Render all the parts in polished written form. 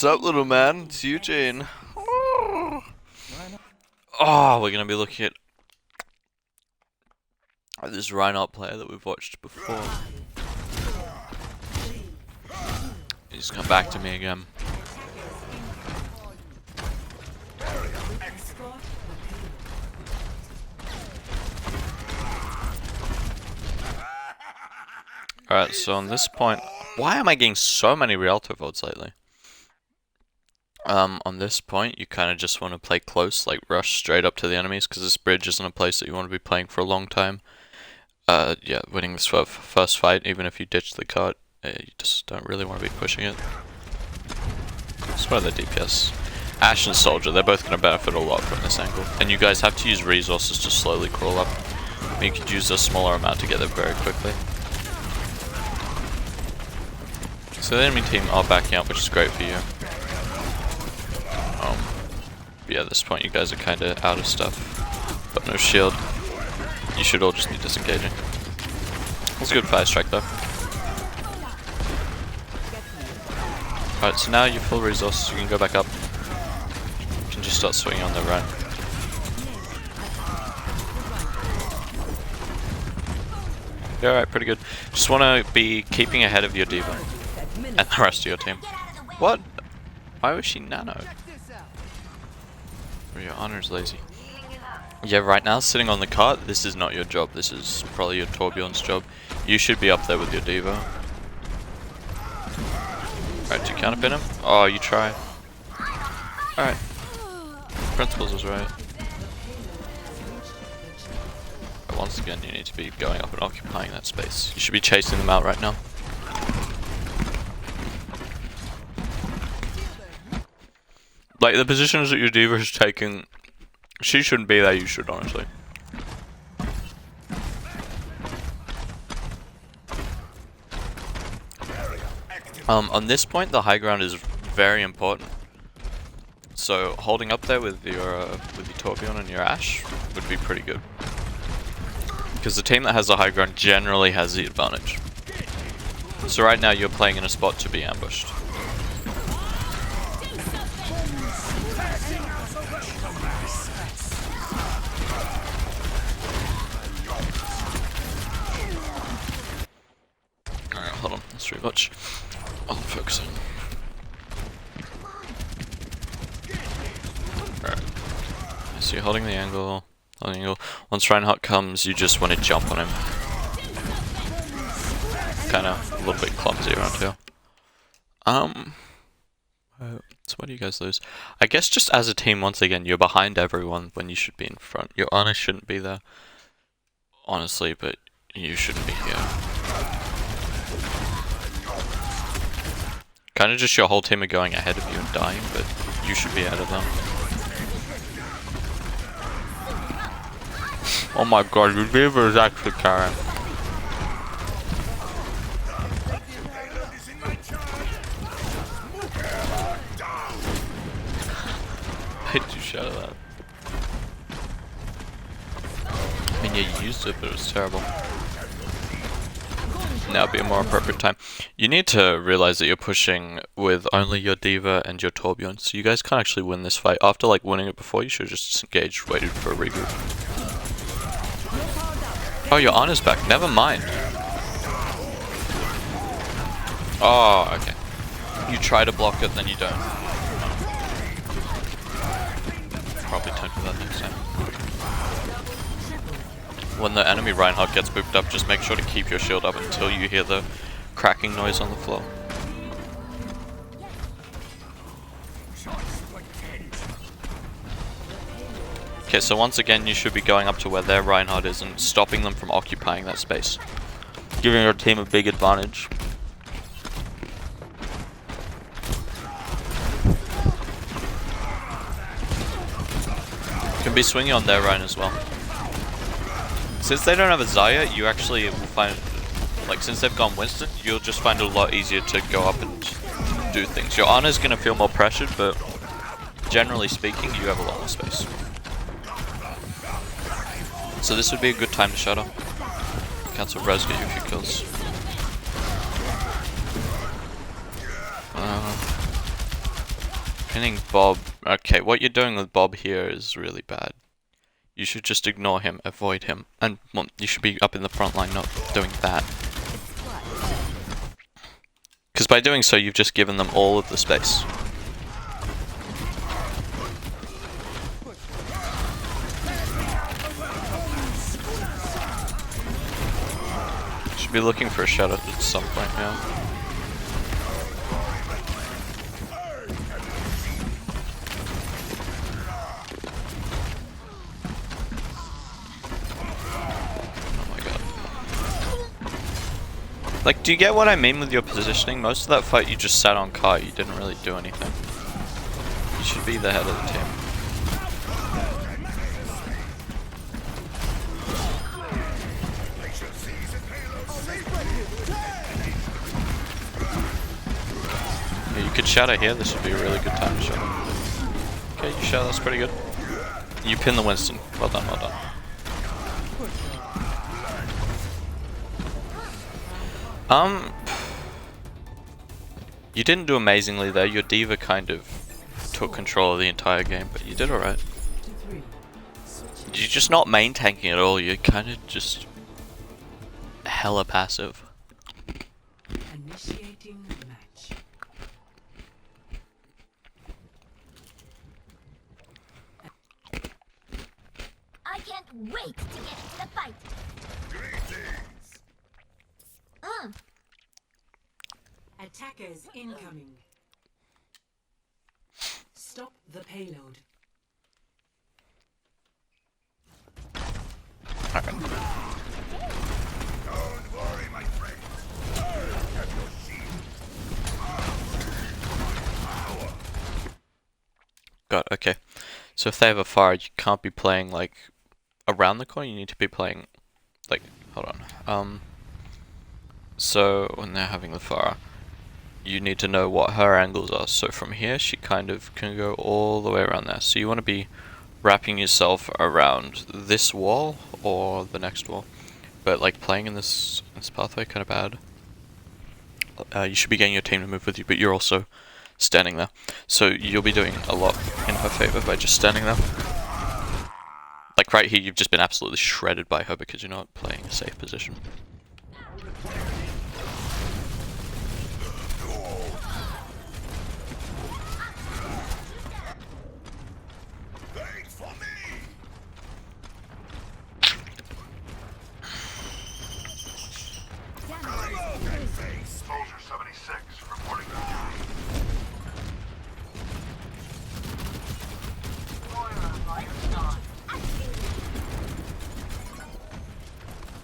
What's up, little man? It's Eugene. Oh, we're gonna be looking at this Reinhardt player that we've watched before. He's come back to me again. Alright, so on this point, why am I getting so many Rialto votes lately? On this point, you kind of just want to play close, like rush straight up to the enemies, because this bridge isn't a place that you want to be playing for a long time. Yeah, winning this first fight, even if you ditch the cart, you just don't really want to be pushing it. It's one of the DPS. Ashe and Soldier, they're both going to benefit a lot from this angle. And you guys have to use resources to slowly crawl up. You could use a smaller amount to get there very quickly. So the enemy team are backing up, which is great for you. Yeah, at this point you guys are kind of out of stuff. But no shield. You should all just be disengaging. That's a good fire strike though. Alright, so now you're full resources, you can go back up. You can just start swinging on the run. Yeah, alright, pretty good. Just want to be keeping ahead of your D.Va. And the rest of your team. What? Why was she nano? Your honor's lazy. Yeah, right now, sitting on the cart, this is not your job. This is probably your Torbjorn's job. You should be up there with your D.Va. Alright, do you counterpin him? Oh, you try. Alright. Principles was right. But once again, you need to be going up and occupying that space. You should be chasing them out right now. Like, the positions that your D.Va is taking, she shouldn't be there, you should, honestly. On this point, the high ground is very important. So, holding up there with your Torbjorn and your Ashe would be pretty good. Because the team that has the high ground generally has the advantage. So right now, you're playing in a spot to be ambushed. Hold on, that's too much. I'm focusing. Alright. So you're holding the angle, Once Reinhardt comes, you just want to jump on him. Kinda a little bit clumsy around here. So what do you guys lose? I guess just as a team, once again, you're behind everyone when you should be in front. Your honor shouldn't be there, honestly, but you shouldn't be here. Kind of just your whole team are going ahead of you and dying, but you should be ahead of them. Oh my god, your D.Va is actually carrying. Why did you shadow that? I mean, yeah, you used it, but it was terrible. Now would be a more appropriate time. You need to realize that you're pushing with only your D.Va and your Torbjorn, so you guys can't actually win this fight. After like winning it before, you should have just disengaged, waited for a regroup. Oh, your honor's back. Never mind. Oh, okay. You try to block it, then you don't. Probably don't do that next time. When the enemy Reinhardt gets booped up, just make sure to keep your shield up until you hear the cracking noise on the floor. Okay, so once again, you should be going up to where their Reinhardt is and stopping them from occupying that space. Giving your team a big advantage. You can be swinging on their Rein as well. Since they don't have a Xayah, you actually will find, like, since they've gone Winston, you'll just find it a lot easier to go up and do things. Your Ana's gonna feel more pressured, but generally speaking, you have a lot more space. So this would be a good time to shadow. Cancel res, get you a few kills. Pinning Bob. Okay, what you're doing with Bob here is really bad. You should just ignore him, avoid him, and well, you should be up in the front line, not doing that. Because by doing so, you've just given them all of the space. Should be looking for a shadow at some point, yeah. Like, do you get what I mean with your positioning? Most of that fight you just sat on Kai, you didn't really do anything. You should be the head of the team. Yeah, you could shadow here, this would be a really good time to shadow. Okay, you shadow, that's pretty good. You pin the Winston. Well done, well done. You didn't do amazingly there. Your D.Va kind of took control of the entire game, but you did alright. You're just not main tanking at all, you're kind of just hella passive. Initiating match. I can't wait to get into the fight. Attackers incoming. Stop the payload. Alright. Don't worry, my friend. Have your shield. God, okay. So if they have a fire, you can't be playing like around the corner, you need to be playing like, hold on. So when they're having the fire, you need to know what her angles are. So from here, she kind of can go all the way around there. So you want to be wrapping yourself around this wall or the next wall. But like playing in this pathway kind of bad. You should be getting your team to move with you, but you're also standing there. So you'll be doing a lot in her favor by just standing there. Like right here, you've just been absolutely shredded by her because you're not playing a safe position. Soldier 76 reporting.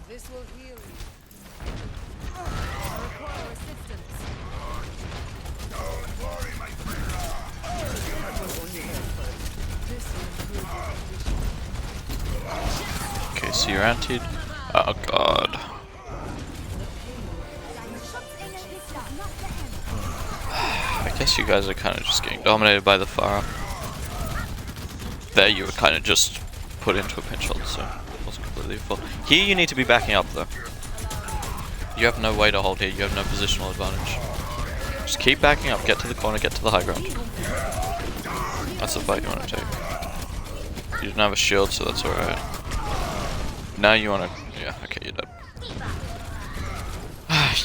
This will heal you. Require assistance. Don't worry, my friend. This will improve your condition. Okay, so you're antied. Oh god. I guess you guys are kind of just getting dominated by the Pharah. There you were kind of just put into a pinch hold, so it wasn't completely your fault. Here you need to be backing up though. You have no way to hold here, you have no positional advantage. Just keep backing up, get to the corner, get to the high ground. That's the fight you want to take. You didn't have a shield, so that's alright. Now you want to... yeah, okay, you're dead.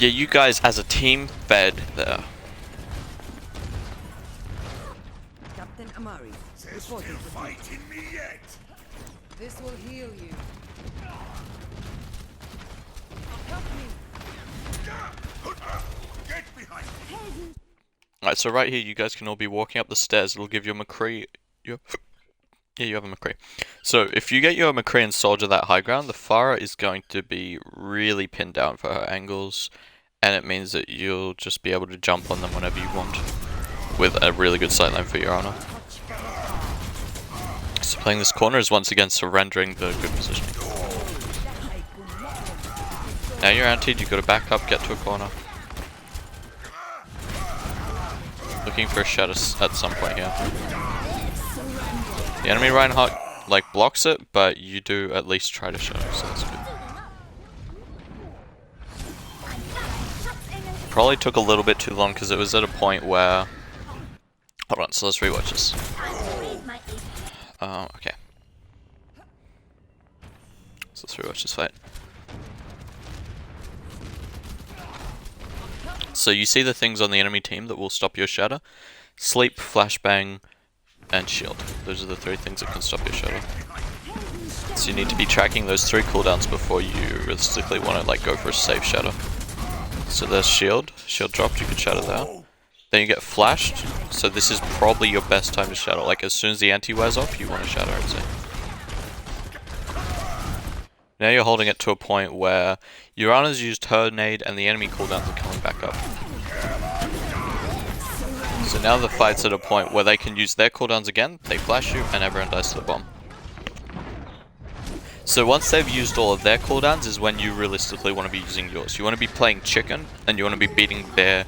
Yeah, you guys as a team fed there. Captain Amari, There's still fight in me yet. this will heal you. Help me. Get behind me. Alright, so right here you guys can all be walking up the stairs. It'll give you a McCree... yeah, you have a McCree. So if you get your McCree and Soldier that high ground, the Pharah is going to be really pinned down for her angles, and it means that you'll just be able to jump on them whenever you want, with a really good sightline for your honor. So playing this corner is once again surrendering the good positioning. Now you're antied, you've got to back up, get to a corner. Looking for a shadow at some point here. The enemy Reinhardt like blocks it, but you do at least try to shadow, so that's good. Probably took a little bit too long because it was at a point where Hold on, so let's rewatch this. Raise my AP. Okay. So let's rewatch this fight. So you see the things on the enemy team that will stop your shatter? Sleep, flashbang, and shield. Those are the 3 things that can stop your shatter. So you need to be tracking those 3 cooldowns before you realistically want to like go for a safe shatter. So there's shield dropped, you can shatter there. Then you get flashed, so this is probably your best time to shatter. Like as soon as the anti wears off, you want to shatter it. Now you're holding it to a point where Urana's used her nade and the enemy cooldowns are coming back up. So now the fight's at a point where they can use their cooldowns again, they flash you, and everyone dies to the bomb. So once they've used all of their cooldowns is when you realistically want to be using yours. You want to be playing chicken, and you want to be beating their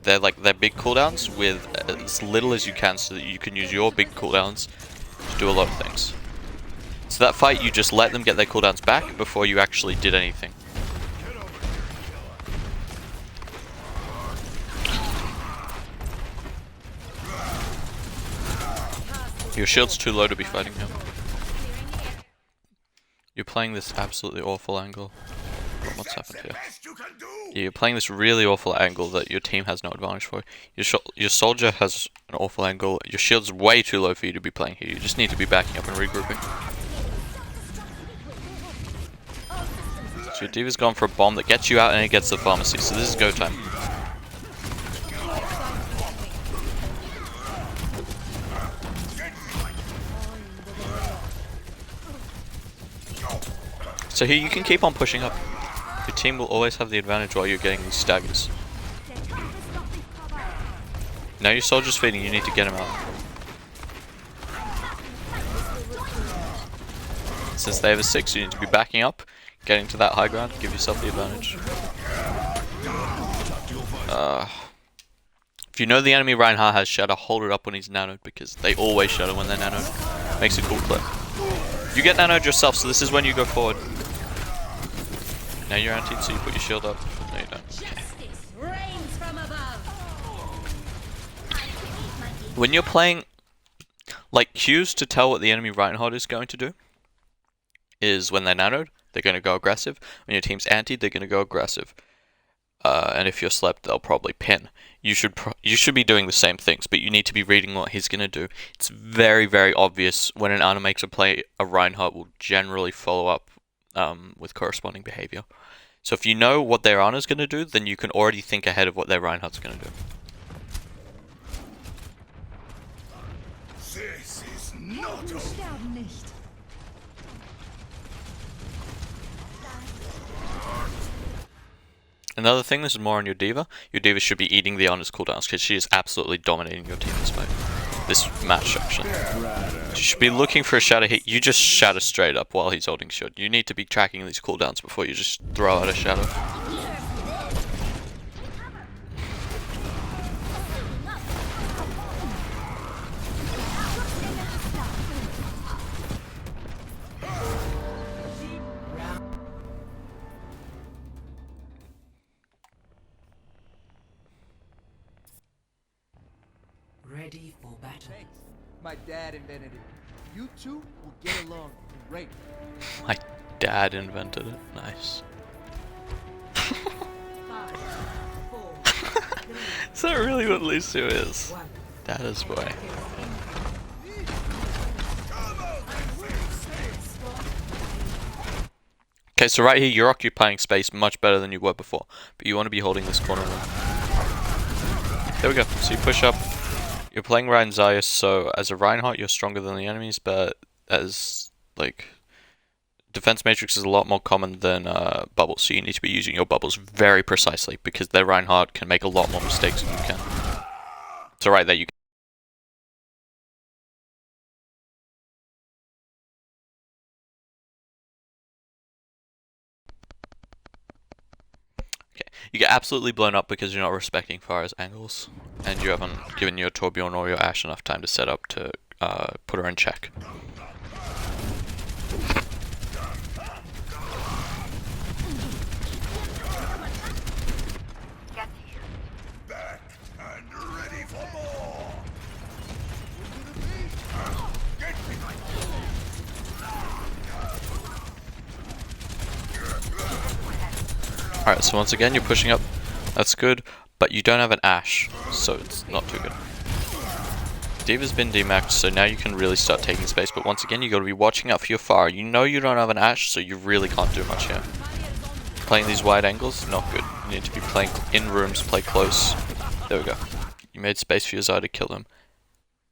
big cooldowns with as little as you can so that you can use your big cooldowns to do a lot of things. So that fight, you just let them get their cooldowns back before you actually did anything. Your shield's too low to be fighting him. You're playing this absolutely awful angle. What's happened here? Yeah, you're playing this really awful angle that your team has no advantage for. Your soldier has an awful angle. Your shield's way too low for you to be playing here. You just need to be backing up and regrouping. So your D.Va's gone for a bomb that gets you out and it gets the pharmacy. So this is go time. So here you can keep on pushing up. Your team will always have the advantage while you're getting these staggers. Now your soldier's feeding, you need to get him out. Since they have a 6, you need to be backing up, getting to that high ground, give yourself the advantage. If you know the enemy Reinhardt has shatter, hold it up when he's nanoed, because they always shatter when they're nanoed. Makes a cool clip. You get nanoed yourself, so this is when you go forward. Now you're antied, so you put your shield up. No, you don't. When you're playing, like, cues to tell what the enemy Reinhardt is going to do is when they're nanoed, they're going to go aggressive. When your team's antied, they're going to go aggressive. And if you're slept, they'll probably pin. You should be doing the same things, but you need to be reading what he's going to do. It's very, very obvious when an Ana makes a play, a Reinhardt will generally follow up with corresponding behavior. So if you know what their Ana's going to do, then you can already think ahead of what their Reinhardt's going to do. This is not over. Another thing, this is more on your D.Va. Your D.Va should be eating the Ana's cooldowns because she is absolutely dominating your team this fight. This match, actually. You should be looking for a shatter hit. You just shatter straight up while he's holding shield. You need to be tracking these cooldowns before you just throw out a shatter. Ready for battle. Thanks. My dad invented it. You two will get along great. My dad invented it. Nice. 5, 4, 3, Is that really what Lucio is? 1. Dad's boy. Okay, so right here you're occupying space much better than you were before, but you want to be holding this corner room. There we go. So you push up. You're playing Rein Zayas, so as a Reinhardt you're stronger than the enemies, but as like defense matrix is a lot more common than bubbles, so you need to be using your bubbles very precisely because their Reinhardt can make a lot more mistakes than you can. So right there you You get absolutely blown up because you're not respecting Pharah's angles, and you haven't given your Torbjorn or your Ashe enough time to set up to put her in check. Back and ready for more. Alright, so once again, you're pushing up. That's good. But you don't have an Ashe, so it's not too good. D.Va's been demaxed, so now you can really start taking space. But once again, you got to be watching out for your Pharah. You know you don't have an Ashe, so you really can't do much here. Playing these wide angles, not good. You need to be playing in rooms, play close. There we go. You made space for your Xayah to kill him.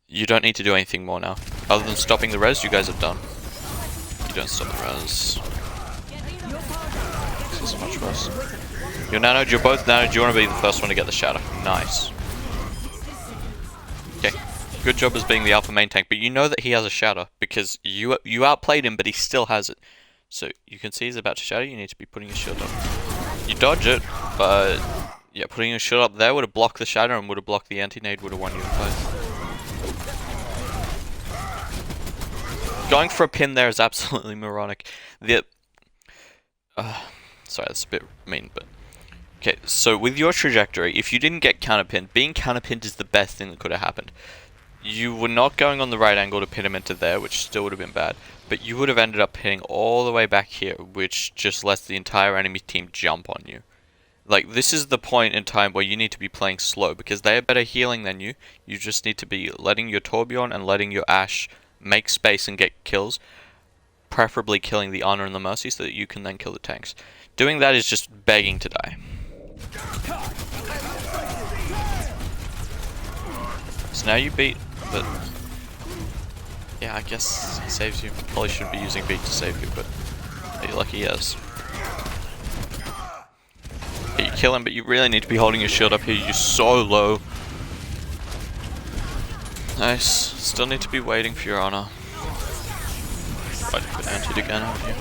You don't need to do anything more now. Other than stopping the res, you guys have done. You don't stop the res. This is much worse. You're nanoed, you're both nanoed, you want to be the first one to get the shatter. Nice. Okay. Good job as being the alpha main tank, but you know that he has a shatter because you outplayed him, but he still has it. So you can see he's about to shatter, you need to be putting your shield up. You dodge it, but yeah, putting your shield up there would have blocked the shatter and would have blocked the anti-nade, would have won you the fight. Going for a pin there is absolutely moronic. Sorry, that's a bit mean, but okay. So with your trajectory, if you didn't get counterpinned, being counterpinned is the best thing that could have happened. You were not going on the right angle to pin him into there, which still would have been bad, but you would have ended up hitting all the way back here, which just lets the entire enemy team jump on you. Like, this is the point in time where you need to be playing slow, because they are better healing than you. You just need to be letting your Torbjorn and letting your Ashe make space and get kills, preferably killing the Honor and the Mercy so that you can then kill the tanks. Doing that is just begging to die. So now you beat, but yeah, I guess he saves you. Probably shouldn't be using beat to save you, but you're lucky he has. You kill him, but you really need to be holding your shield up here. You're so low. Nice. Still need to be waiting for your Honor. Waiting for anti again out here.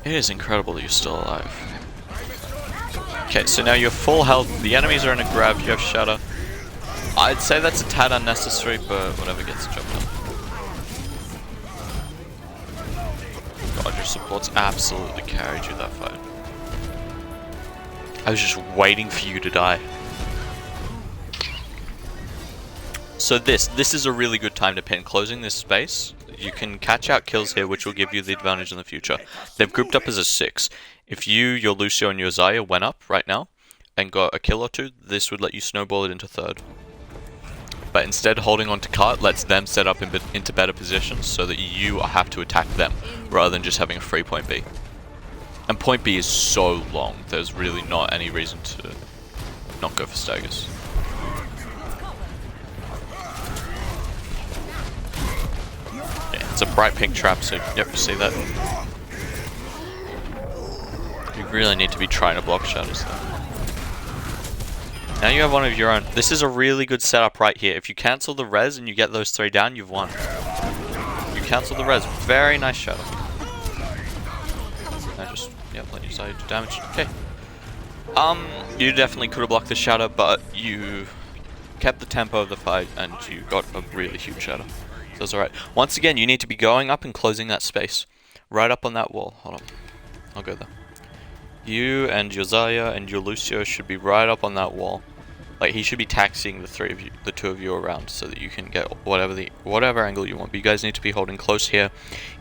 It is incredible that you're still alive. Okay, so now you're full health. The enemies are in a grab. You have shatter. I'd say that's a tad unnecessary, but whatever gets the job done. God, your supports absolutely carried you that fight. I was just waiting for you to die. So this is a really good time to pin. Closing this space, you can catch out kills here, which will give you the advantage in the future. They've grouped up as a 6. If you, your Lucio, and your Xayah went up right now and got a kill or two, this would let you snowball it into 3rd. But instead, holding on to cart lets them set up into better positions so that you have to attack them rather than just having a free point B. And point B is so long, there's really not any reason to not go for staggers. Yeah, it's a bright pink trap, so yep, you see that. You really need to be trying to block shadows though. Now you have one of your own. This is a really good setup right here. If you cancel the res and you get those 3 down, you've won. You cancel the res. Very nice shadow. I just, yep, let you Xayah do damage. Okay. You definitely could have blocked the shadow, but you kept the tempo of the fight and you got a really huge shadow. So it's alright. Once again, you need to be going up and closing that space. Right up on that wall. Hold on. I'll go there. You and your Xayah and your Lucio should be right up on that wall. Like, he should be taxiing the 2 of you around so that you can get whatever angle you want. But you guys need to be holding close here.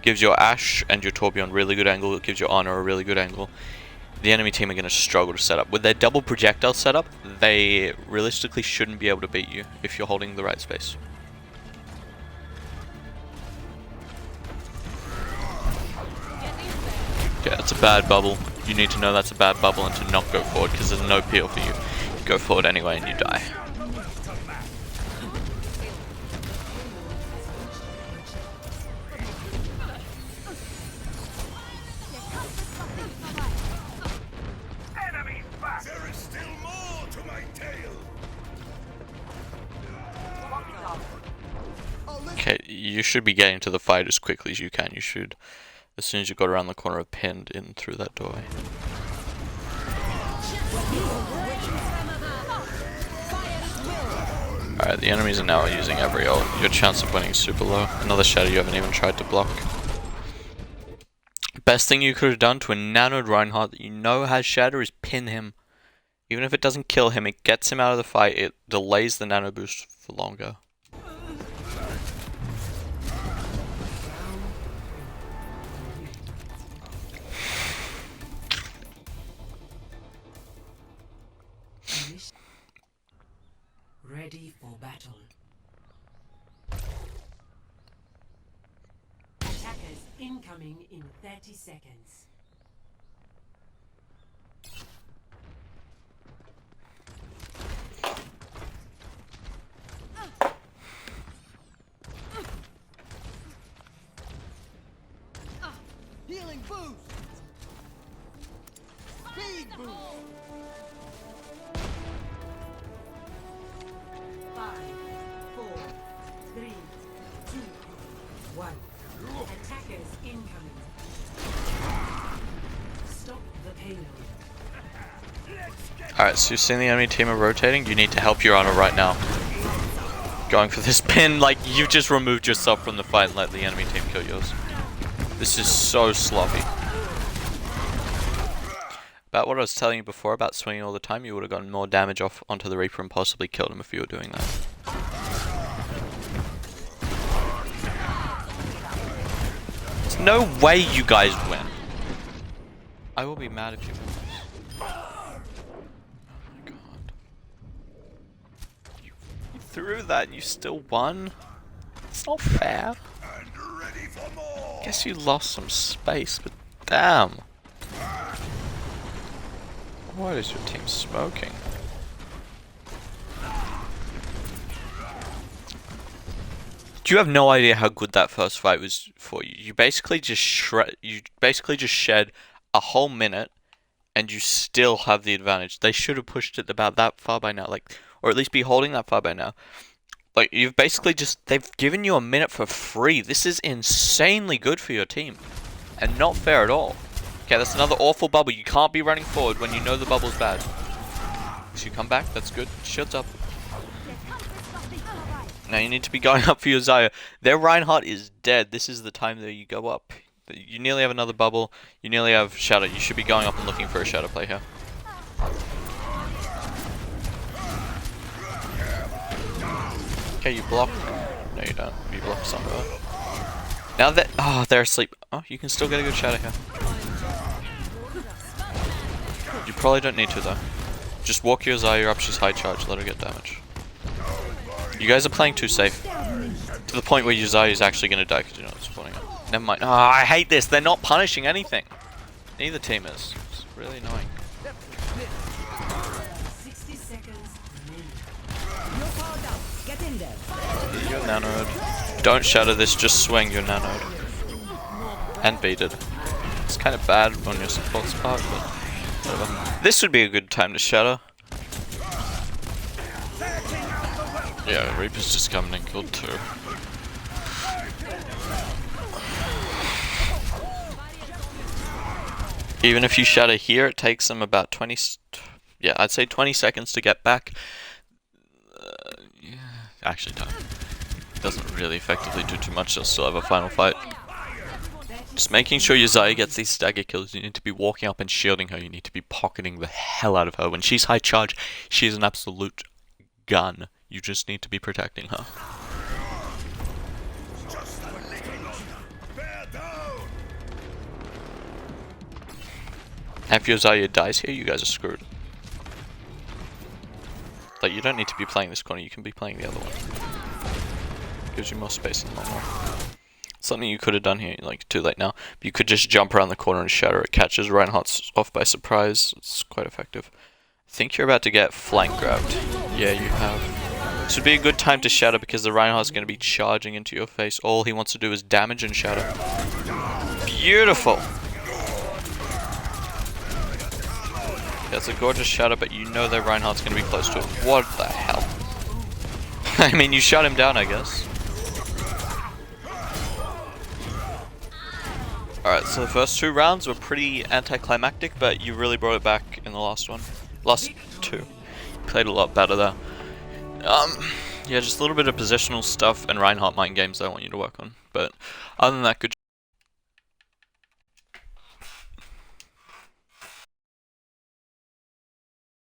Gives your Ashe and your Torbjorn really good angle. It gives your Honor a really good angle. The enemy team are going to struggle to set up. With their double projectile setup, they realistically shouldn't be able to beat you if you're holding the right space. Okay, that's a bad bubble. You need to know that's a bad bubble and to not go forward because there's no peel for you. You go forward anyway and you die. Enemies back! There is still more to my tale! Okay, you should be getting to the fight as quickly as you can. You should, as soon as you got around the corner, pinned in through that doorway. Alright, the enemies are now using every ult. Your chance of winning is super low. Another shadow you haven't even tried to block. Best thing you could have done to a nanoed Reinhardt that you know has shadow is pin him. Even if it doesn't kill him, it gets him out of the fight. It delays the nano boost for longer. Position. Ready for battle. Attackers incoming in 30 seconds. Healing boost. Speed boost. 5, 4, 3, 2, 1. Attackers incoming. Stop the payload. Alright, so you've seen the enemy team are rotating. You need to help your honor right now. Going for this pin, like you just removed yourself from the fight and let the enemy team kill yours. This is so sloppy. About what I was telling you before about swinging all the time, you would have gotten more damage off onto the Reaper and possibly killed him if you were doing that. There's no way you guys win. I will be mad if you win this. Oh my god. You threw that and you still won? It's not fair. And ready for more. Guess you lost some space, but damn. What is your team smoking? You have no idea how good that first fight was for you. You basically just shed a whole minute, and you still have the advantage. They should have pushed it about that far by now, like, or at least be holding that far by now. Like, you've basically they've given you a minute for free. This is insanely good for your team, and not fair at all. Okay, that's another awful bubble. You can't be running forward when you know the bubble's bad. So you come back, that's good. Shields up. Now you need to be going up for your Xayah. Their Reinhardt is dead. This is the time that you go up. You nearly have another bubble. You nearly have Shadow. You should be going up and looking for a Shadow play here. Okay, you block. No, you don't. You block Sombra. Now that... Oh, they're asleep. Oh, you can still get a good Shadow here. You probably don't need to, though. Just walk your Xayah up. She's high charge. Let her get damage. You guys are playing too safe. To the point where your Xayah is actually going to die because you're not spawning it. Never mind. Oh, I hate this. They're not punishing anything. Neither team is. It's really annoying. 60 seconds remaining. You're powered up. Get in there. Your nanode. Don't shatter this, just swing your nanode. And beat it. It's kind of bad on your support's part, but whatever. This would be a good time to shatter. Yeah, Reaper's just coming and killed too. Even if you shatter here, it takes them about 20... Yeah, I'd say 20 seconds to get back. Yeah, actually don't. Doesn't really effectively do too much, they'll still have a final fight. Just making sure your Xayah gets these stagger kills. You need to be walking up and shielding her. You need to be pocketing the hell out of her. When she's high charge, she's an absolute gun. You just need to be protecting her. And if your Xayah dies here, you guys are screwed. Like, you don't need to be playing this corner, you can be playing the other one. Gives you more space in the long run. Something you could have done here, like, too late now. But you could just jump around the corner and shatter it. Catches Reinhardt off by surprise. It's quite effective. I think you're about to get flank grabbed. Yeah, you have. This would be a good time to shatter because the Reinhardt's going to be charging into your face. All he wants to do is damage and shatter. Beautiful! That's a gorgeous shatter, but you know that Reinhardt's going to be close to it. What the hell? I mean, you shut him down, I guess. Alright, so the first 2 rounds were pretty anticlimactic, but you really brought it back in the last one. Last 2. Played a lot better there. Yeah, just a little bit of positional stuff and Reinhardt mind games I want you to work on. But other than that, good